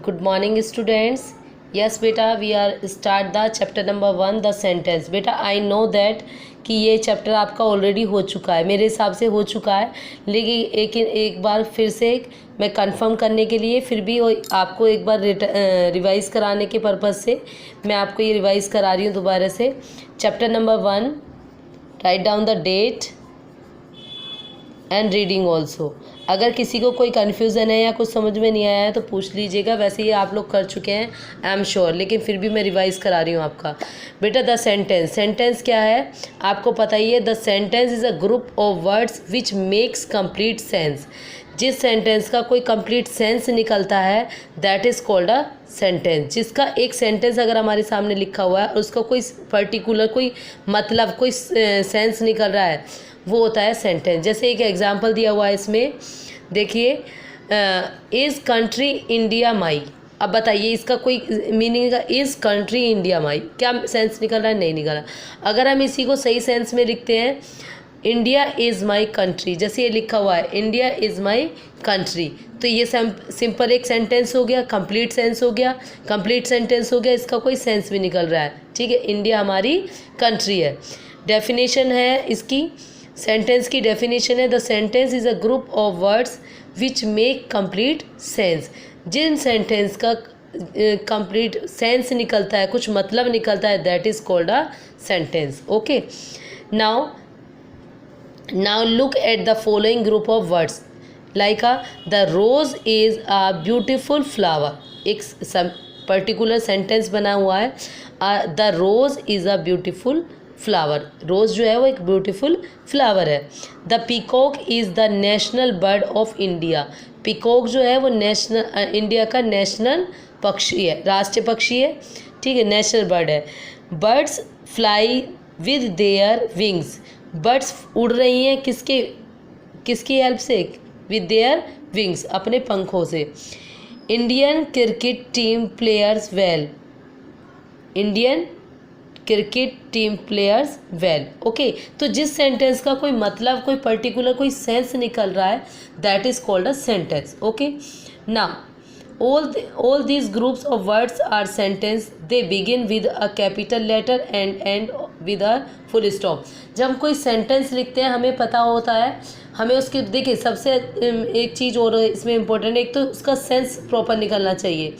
Good morning students. Yes beta, we are start the chapter number 1 the sentence. बेटा I know that कि ये chapter आपका already हो चुका है, मेरे हिसाब से हो चुका है, लेकिन एक बार फिर से मैं कंफर्म करने के लिए फिर भी आपको एक बार रिवाइज़ कराने के पर्पज़ से मैं आपको ये रिवाइज़ करा रही हूँ दोबारा से. Chapter number 1, write down the date and reading also. अगर किसी को कोई कन्फ्यूज़न है या कुछ समझ में नहीं आया है तो पूछ लीजिएगा. वैसे ये आप लोग कर चुके हैं आई एम श्योर, लेकिन फिर भी मैं रिवाइज़ करा रही हूँ आपका. बेटा द सेंटेंस क्या है आपको पता ही है. The sentence is a group of words which makes complete sense. जिस सेंटेंस का कोई कंप्लीट सेंस निकलता है that is called a sentence. जिसका एक सेंटेंस अगर हमारे सामने लिखा हुआ है और उसका कोई पर्टिकुलर कोई मतलब कोई सेंस निकल रहा है वो होता है सेंटेंस. जैसे एक एग्जांपल दिया हुआ है इसमें देखिए, इज़ कंट्री इंडिया माई. अब बताइए इसका कोई मीनिंग का इज़ कंट्री इंडिया माई क्या सेंस निकल रहा है? नहीं निकल रहा. अगर हम इसी को सही सेंस में लिखते हैं इंडिया इज़ माई कंट्री, जैसे ये लिखा हुआ है इंडिया इज़ माई कंट्री, तो ये सिंपल एक सेंटेंस हो गया, कंप्लीट सेंस हो गया, कंप्लीट सेंटेंस हो गया. इसका कोई सेंस भी निकल रहा है. ठीक है, इंडिया हमारी कंट्री है. डेफिनेशन है इसकी, सेंटेंस की डेफिनेशन है the sentence is a group of words which make complete sense. जिन सेंटेंस का कंप्लीट सेंस निकलता है, कुछ मतलब निकलता है, that is called a sentence. Okay, now look at the following group of words like the rose is a beautiful flower. एक particular sentence बना हुआ है the rose is a beautiful flower. Rose जो है वो एक ब्यूटीफुल फ्लावर है. The peacock is the national bird of India. Peacock जो है वो इंडिया का नेशनल पक्षी है, राष्ट्रीय पक्षी है. ठीक है, नेशनल बर्ड है. Birds fly with their wings. Birds उड़ रही हैं किसकी हेल्प से? विद देयर विंग्स, अपने पंखों से. Indian cricket team players well. Indian cricket team players well. Okay, तो जिस सेंटेंस का कोई मतलब कोई पर्टिकुलर कोई सेंस निकल रहा है that is called a sentence. Okay, now all these groups of words are sentence. they begin with a capital letter and end with a full stop. जब हम कोई सेंटेंस लिखते हैं हमें पता होता है, हमें उसके देखिए सबसे एक चीज़ और इसमें इम्पोर्टेंट है, एक तो उसका सेंस प्रॉपर निकलना चाहिए.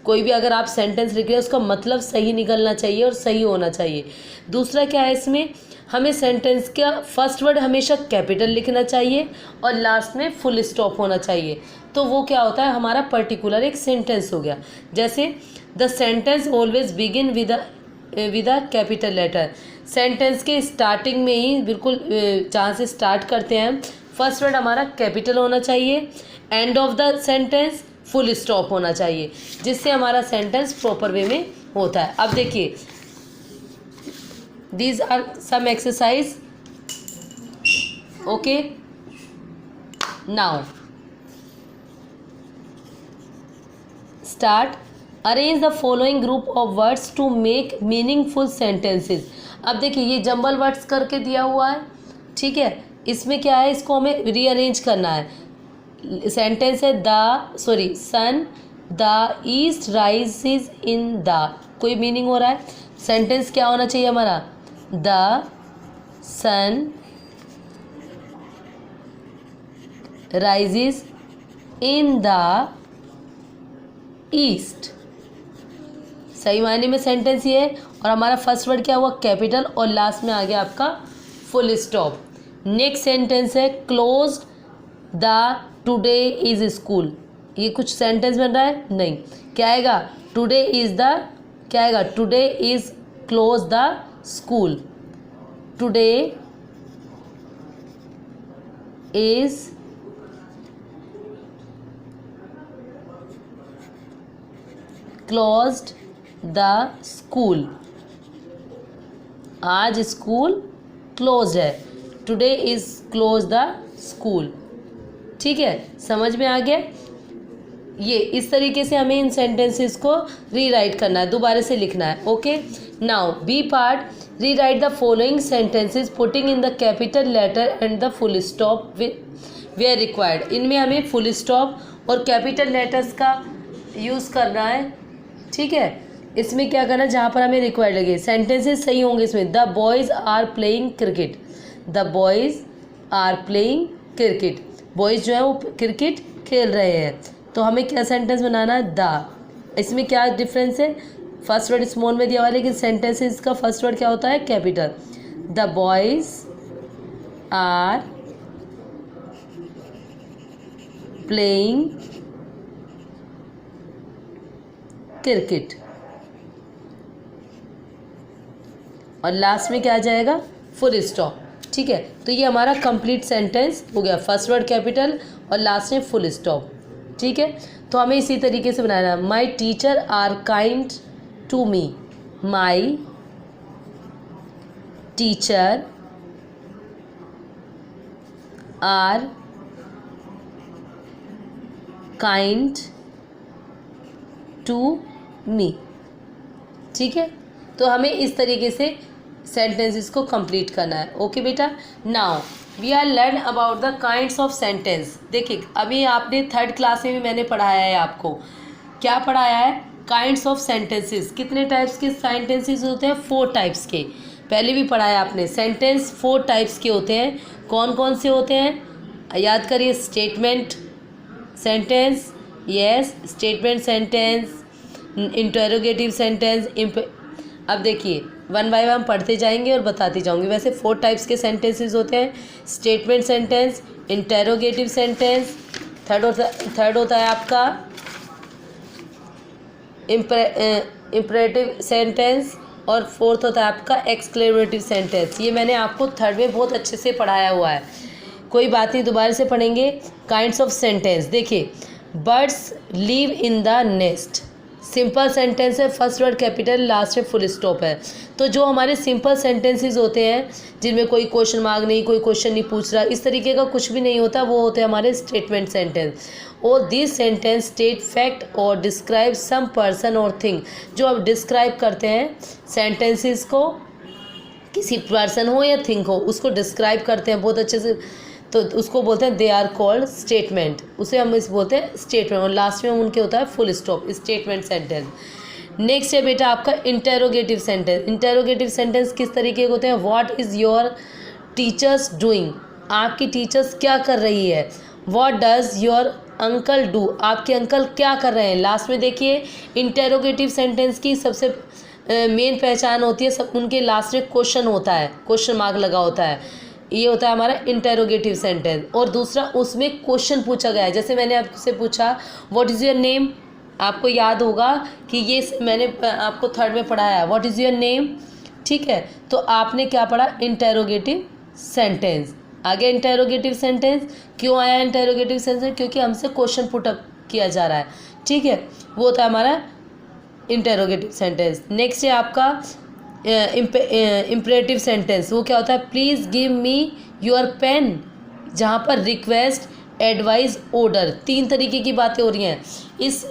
कोई भी अगर आप सेंटेंस लिख रहे हैं उसका मतलब सही निकलना चाहिए और सही होना चाहिए. दूसरा क्या है इसमें, हमें सेंटेंस का फर्स्ट वर्ड हमेशा कैपिटल लिखना चाहिए और लास्ट में फुल स्टॉप होना चाहिए. तो वो क्या होता है हमारा पर्टिकुलर एक सेंटेंस हो गया. जैसे the sentence always begin with a capital letter. Sentence के स्टार्टिंग में ही बिल्कुल जहाँ से स्टार्ट करते हैं फर्स्ट वर्ड हमारा कैपिटल होना चाहिए. End of the sentence full stop होना चाहिए, जिससे हमारा सेंटेंस प्रॉपर वे में होता है. अब देखिए these are some exercise. Okay, now start. Arrange the following group of words to make meaningful sentences. अब देखिए ये जंबल वर्ड्स करके दिया हुआ है. ठीक है, इसमें क्या है, इसको हमें रीअरेंज करना है. सेंटेंस है sun the east rises in the. कोई मीनिंग हो रहा है. सेंटेंस क्या होना चाहिए हमारा, the sun rises in the east. सही मायने में सेंटेंस ये है. और हमारा फर्स्ट वर्ड क्या हुआ, कैपिटल, और लास्ट में आ गया आपका फुल स्टॉप. नेक्स्ट सेंटेंस है close the today is school. ये कुछ सेंटेंस बन रहा है? नहीं. क्या आएगा, टुडे इज़ द, क्या आएगा, today is close the school. Today is closed the school. आज स्कूल क्लोज है. Today is close the school. ठीक है, समझ में आ गया. ये इस तरीके से हमें इन सेंटेंसेस को रीराइट करना है, दोबारा से लिखना है. Okay, now B part. Rewrite the following sentences putting in the capital letter and the full stop where required. इनमें हमें फुल स्टॉप और कैपिटल लेटर्स का यूज़ करना है, ठीक है। इसमें क्या करना है, जहाँ पर हमें रिक्वायर्ड लगे, सेंटेंसेस सही होंगे इसमें। The boys are playing cricket, the boys are playing cricket, boys जो है वो क्रिकेट खेल रहे हैं। तो हमें क्या सेंटेंस बनाना है, द। इसमें क्या डिफरेंस है, फर्स्ट वर्ड स्मॉल में दिया हुआ है, लेकिन सेंटेंसेस का फर्स्ट वर्ड क्या होता है, capital. The boys are playing cricket, और लास्ट में क्या आ जाएगा, फुल स्टॉप, ठीक है। तो ये हमारा कंप्लीट सेंटेंस हो गया, फर्स्ट वर्ड कैपिटल और लास्ट में फुल स्टॉप, ठीक है। तो हमें इसी तरीके से बनाना है। My teacher are kind to me, my teacher are kind to me, ठीक है। तो हमें इस तरीके से सेंटेंसेस को कंप्लीट करना है। ओके बेटा, now we are learn about the kinds of sentence. देखिए अभी आपने थर्ड क्लास में भी मैंने पढ़ाया है, आपको क्या पढ़ाया है, काइंड्स ऑफ सेंटेंसेस। कितने टाइप्स के सेंटेंसेस होते हैं, 4 टाइप्स के। पहले भी पढ़ाया आपने, सेंटेंस 4 टाइप्स के होते हैं। कौन कौन से होते हैं, याद करिए। Statement sentence, yes, statement sentence, interrogative sentence. अब देखिए वन बाय वन पढ़ते जाएंगे और बताती जाऊंगी। वैसे 4 टाइप्स के सेंटेंसेस होते हैं, statement sentence, interrogative sentence, third होता है आपका इम्परेटिव सेंटेंस, और फोर्थ होता है आपका एक्सक्लेमेटिव सेंटेंस। ये मैंने आपको थर्ड में बहुत अच्छे से पढ़ाया हुआ है, कोई बात नहीं, दोबारा से पढ़ेंगे। काइंड्स ऑफ सेंटेंस, देखिए birds live in the nest, simple sentence है, फर्स्ट वर्ड कैपिटल, लास्ट में फुल स्टॉप है। तो जो हमारे सिंपल सेंटेंसेस होते हैं जिनमें कोई क्वेश्चन मार्क नहीं, कोई क्वेश्चन नहीं पूछ रहा, इस तरीके का कुछ भी नहीं होता, वो होते हैं हमारे स्टेटमेंट सेंटेंस। और दिस सेंटेंस स्टेट फैक्ट और डिस्क्राइब सम पर्सन और थिंग। जो अब डिस्क्राइब करते हैं सेंटेंसेस को, किसी पर्सन हो या थिंग हो, उसको डिस्क्राइब करते हैं बहुत अच्छे से, तो उसको बोलते हैं दे आर कॉल्ड स्टेटमेंट, उसे हम इस बोलते हैं स्टेटमेंट। और लास्ट में उनके होता है full stop, statement sentence. Next है बेटा आपका इंटेरोगेटिव सेंटेंस। इंटेरोगेटिव सेंटेंस किस तरीके के होते हैं, what is your teachers doing, आपकी टीचर्स क्या कर रही है। What does your uncle do, आपके अंकल क्या कर रहे हैं। लास्ट में देखिए इंटेरोगेटिव सेंटेंस की सबसे मेन पहचान होती है, सब उनके लास्ट में क्वेश्चन होता है, क्वेश्चन मार्क लगा होता है, ये होता है हमारा इंटेरोगेटिव सेंटेंस। और दूसरा उसमें क्वेश्चन पूछा गया है, जैसे मैंने आपसे पूछा व्हाट इज़ योर नेम, आपको याद होगा कि ये मैंने आपको थर्ड में पढ़ाया है, व्हाट इज़ योर नेम, ठीक है। तो आपने क्या पढ़ा, इंटेरोगेटिव सेंटेंस। आगे इंटेरोगेटिव सेंटेंस क्यों आया इंटेरोगेटिव सेंटेंस, क्योंकि हमसे क्वेश्चन पुट अप किया जा रहा है, ठीक है, वो होता है हमारा इंटेरोगेटिव सेंटेंस। नेक्स्ट है आपका इम्परेटिव सेंटेंस। वो क्या होता है, please give me your pen, जहाँ पर रिक्वेस्ट, एडवाइस, ऑर्डर, 3 तरीके की बातें हो रही हैं।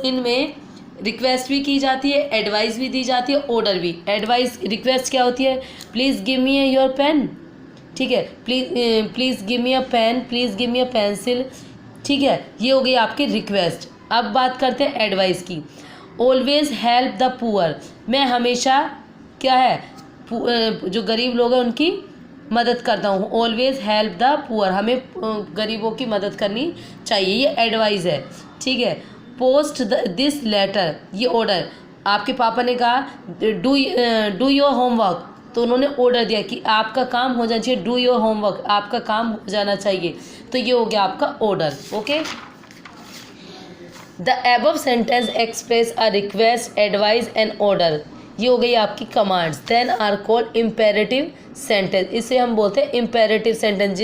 इनमें रिक्वेस्ट भी की जाती है, एडवाइस भी दी जाती है, ऑर्डर भी। एडवाइस, रिक्वेस्ट क्या होती है, please give me your pen, ठीक है, please give me a pen, please give me a pencil, ठीक है, ये हो गई आपकी रिक्वेस्ट। अब बात करते हैं एडवाइस की। ऑलवेज हेल्प द पुअर, मैं हमेशा क्या है, जो गरीब लोग हैं उनकी मदद करता हूँ। ऑलवेज हेल्प द पुअर, हमें गरीबों की मदद करनी चाहिए, ये एडवाइस है, ठीक है। पोस्ट दिस लेटर, ये ऑर्डर, आपके पापा ने कहा डू योर होमवर्क, तो उन्होंने ऑर्डर दिया कि आपका काम हो जाना चाहिए, डू योर होमवर्क, आपका काम हो जाना चाहिए, तो ये हो गया आपका order. Okay, the above sentence express a request, advice and order, ये हो गई आपकी commands. Then are called imperative sentence, इसे हम बोलते हैं इम्पेरेटिव सेंटेंस,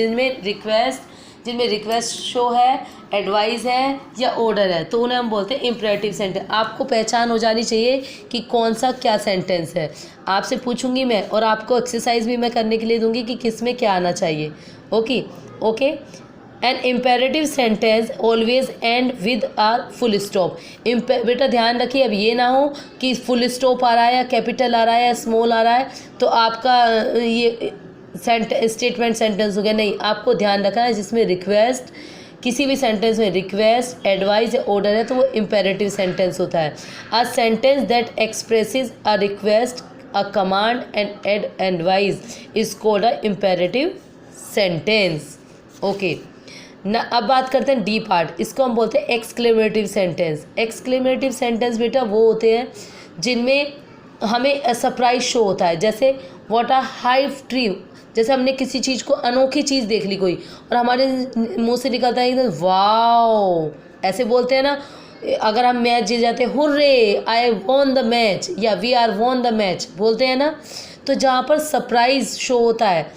जिनमें रिक्वेस्ट शो है, एडवाइस है या ऑर्डर है, तो उन्हें हम बोलते हैं इम्पेरेटिव सेंटेंस। आपको पहचान हो जानी चाहिए कि कौन सा क्या सेंटेंस है। आपसे पूछूंगी मैं, और आपको एक्सरसाइज भी मैं करने के लिए दूंगी कि किस में क्या आना चाहिए। Okay. An imperative sentence always end with a full stop. बेटा ध्यान रखिए, अब ये ना हो कि फुल स्टॉप आ रहा है या कैपिटल आ रहा है या स्मॉल आ रहा है तो आपका ये स्टेटमेंट सेंटेंस हो गया, नहीं, आपको ध्यान रखना है जिसमें रिक्वेस्ट किसी भी सेंटेंस में रिक्वेस्ट, एडवाइस या ऑर्डर है तो वो इम्पेरेटिव सेंटेंस होता है। A sentence that expresses a request, a command and advice is called a imperative sentence. Okay ना, अब बात करते हैं डी पार्ट। इसको हम बोलते हैं एक्सक्लेमेटिव सेंटेंस। एक्सक्लेमेटिव सेंटेंस बेटा वो होते हैं जिनमें हमें सरप्राइज शो होता है। जैसे व्हाट अ हाई ट्री, जैसे हमने किसी चीज़ को, अनोखी चीज़ देख ली कोई और हमारे मुंह से निकलता है एकदम वाओ, ऐसे बोलते हैं ना। अगर हम मैच जीत जाते हैं, hurray I won the match, या we are won the match बोलते हैं ना। तो जहाँ पर सरप्राइज शो होता है,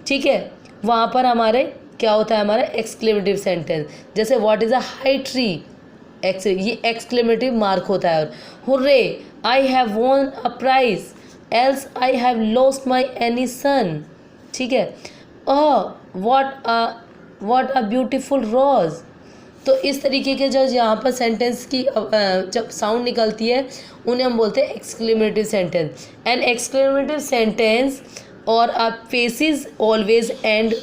ठीक है, वहाँ पर हमारे क्या होता है, हमारा एक्सक्लेमेटिव सेंटेंस। जैसे what is a high tree, ये एक्सक्लेमेटिव मार्क होता है। और hurray I have won a prize, else I have lost my any son, ठीक है। What a beautiful rose. तो इस तरीके के जो यहाँ पर सेंटेंस की जब साउंड निकलती है उन्हें हम बोलते हैं exclamative sentence. An exclamative sentence और a faces always end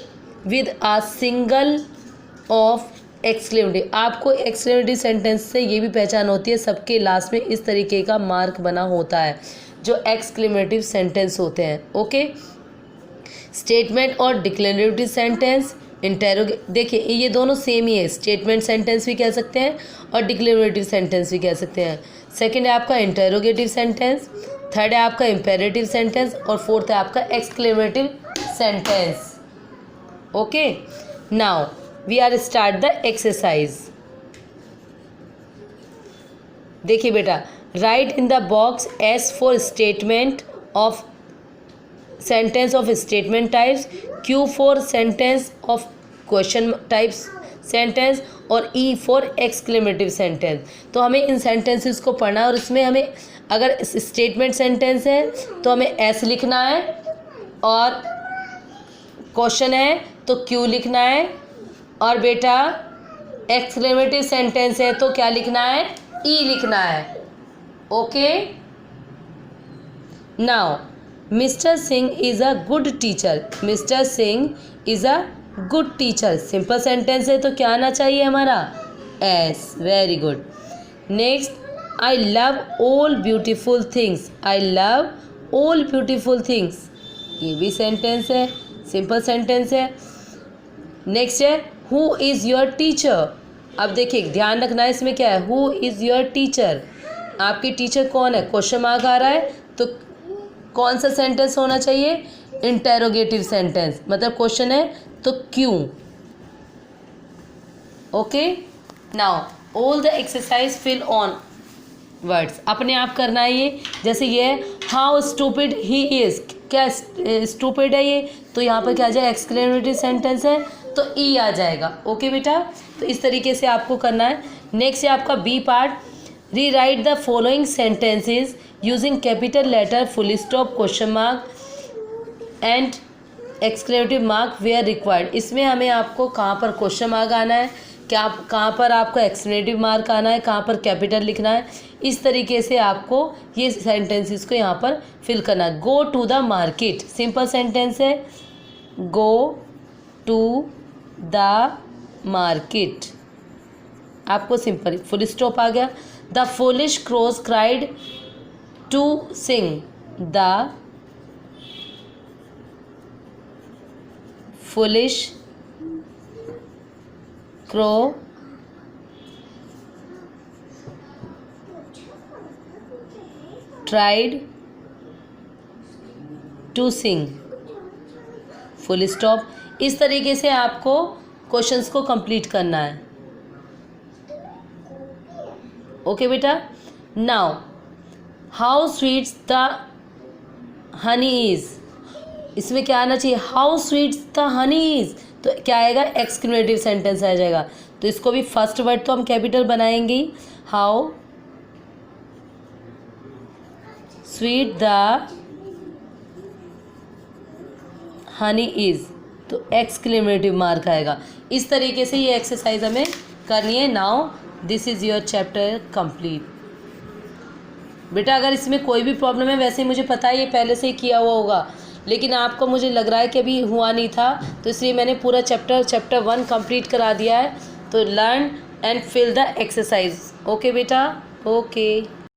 with a single of exclamative. आपको एक्सक्लेमेटिव सेंटेंस से ये भी पहचान होती है, सबके लास्ट में इस तरीके का मार्क बना होता है जो एक्सक्लेमेटिव सेंटेंस होते हैं। ओके, स्टेटमेंट और डिक्लेरेटिव सेंटेंस, देखिए ये दोनों सेम ही है। स्टेटमेंट सेंटेंस भी कह सकते हैं और डिक्लेरेटिव सेंटेंस भी कह सकते हैं। सेकंड है आपका इंटेरोगेटिव सेंटेंस, थर्ड है आपका इम्पेरेटिव सेंटेंस और फोर्थ है आपका exclamative sentence. Okay, now we are start the exercise. देखिए बेटा, write in the box S for statement of sentence of statement types, Q for sentence of question types sentence और E for exclamative sentence. तो हमें इन sentences को पढ़ना है और इसमें हमें अगर स्टेटमेंट सेंटेंस है तो हमें एस लिखना है और क्वेश्चन है तो क्यू लिखना है, और बेटा एक्सक्लेमेटिव सेंटेंस है तो क्या लिखना है, ई लिखना है। Okay, now mister Singh is a good teacher. Mister Singh is a good teacher, simple sentence है तो क्या आना चाहिए हमारा, S. Very good. Next, I love all beautiful things. I love all beautiful things, ये भी सेंटेंस है, सिंपल सेंटेंस है। नेक्स्ट है हु इज़ योर टीचर। अब देखिए ध्यान रखना है इसमें क्या है, हु इज़ योर टीचर, आपकी टीचर कौन है, क्वेश्चन मार्क आ रहा है तो कौन सा सेंटेंस होना चाहिए, इंटेरोगेटिव सेंटेंस, मतलब क्वेश्चन है तो क्यों। Okay, now all the exercise fill on words, अपने आप करना है ये। जैसे ये हाउ स्टूपिड ही इज़, क्या स्टूपिड है ये, तो यहाँ पर क्या आ जाएगा, एक्सक्लेमेटरी सेंटेंस है तो ई आ जाएगा। ओके बेटा, तो इस तरीके से आपको करना है। नेक्स्ट है आपका B part, rewrite the following sentences using capital letter, full stop, question mark and exclamative mark where required. इसमें हमें आपको कहाँ पर क्वेश्चन मार्क आना है, क्या कहाँ पर आपको एक्सक्लेमेटिव मार्क आना है, कहाँ पर कैपिटल लिखना है, इस तरीके से आपको ये सेंटेंसेस को यहाँ पर फिल करना है। Go to the market, simple sentence है, गो टू द मार्केट, आपको सिंपल फुल स्टॉप आ गया। The foolish crows cried to sing, the foolish crow tried to sing, full stop. इस तरीके से आपको क्वेश्चंस को कंप्लीट करना है। ओके बेटा, now how sweets the honey is, इसमें क्या आना चाहिए, how sweets the honey is, तो क्या आएगा, एक्सक्लेमेटिव सेंटेंस आ जाएगा। तो इसको भी फर्स्ट वर्ड तो हम कैपिटल बनाएंगे ही, how sweet the honey is, तो एक्सक्लेमेटिव मार्क आएगा। इस तरीके से ये एक्सरसाइज हमें करनी है। Now this is your chapter complete. बेटा अगर इसमें कोई भी प्रॉब्लम है, वैसे मुझे पता है ये पहले से ही किया हुआ होगा, लेकिन आपको मुझे लग रहा है कि अभी हुआ नहीं था, तो इसलिए मैंने पूरा चैप्टर 1 कंप्लीट करा दिया है। तो learn and fill the exercise. Okay बेटा, ओके।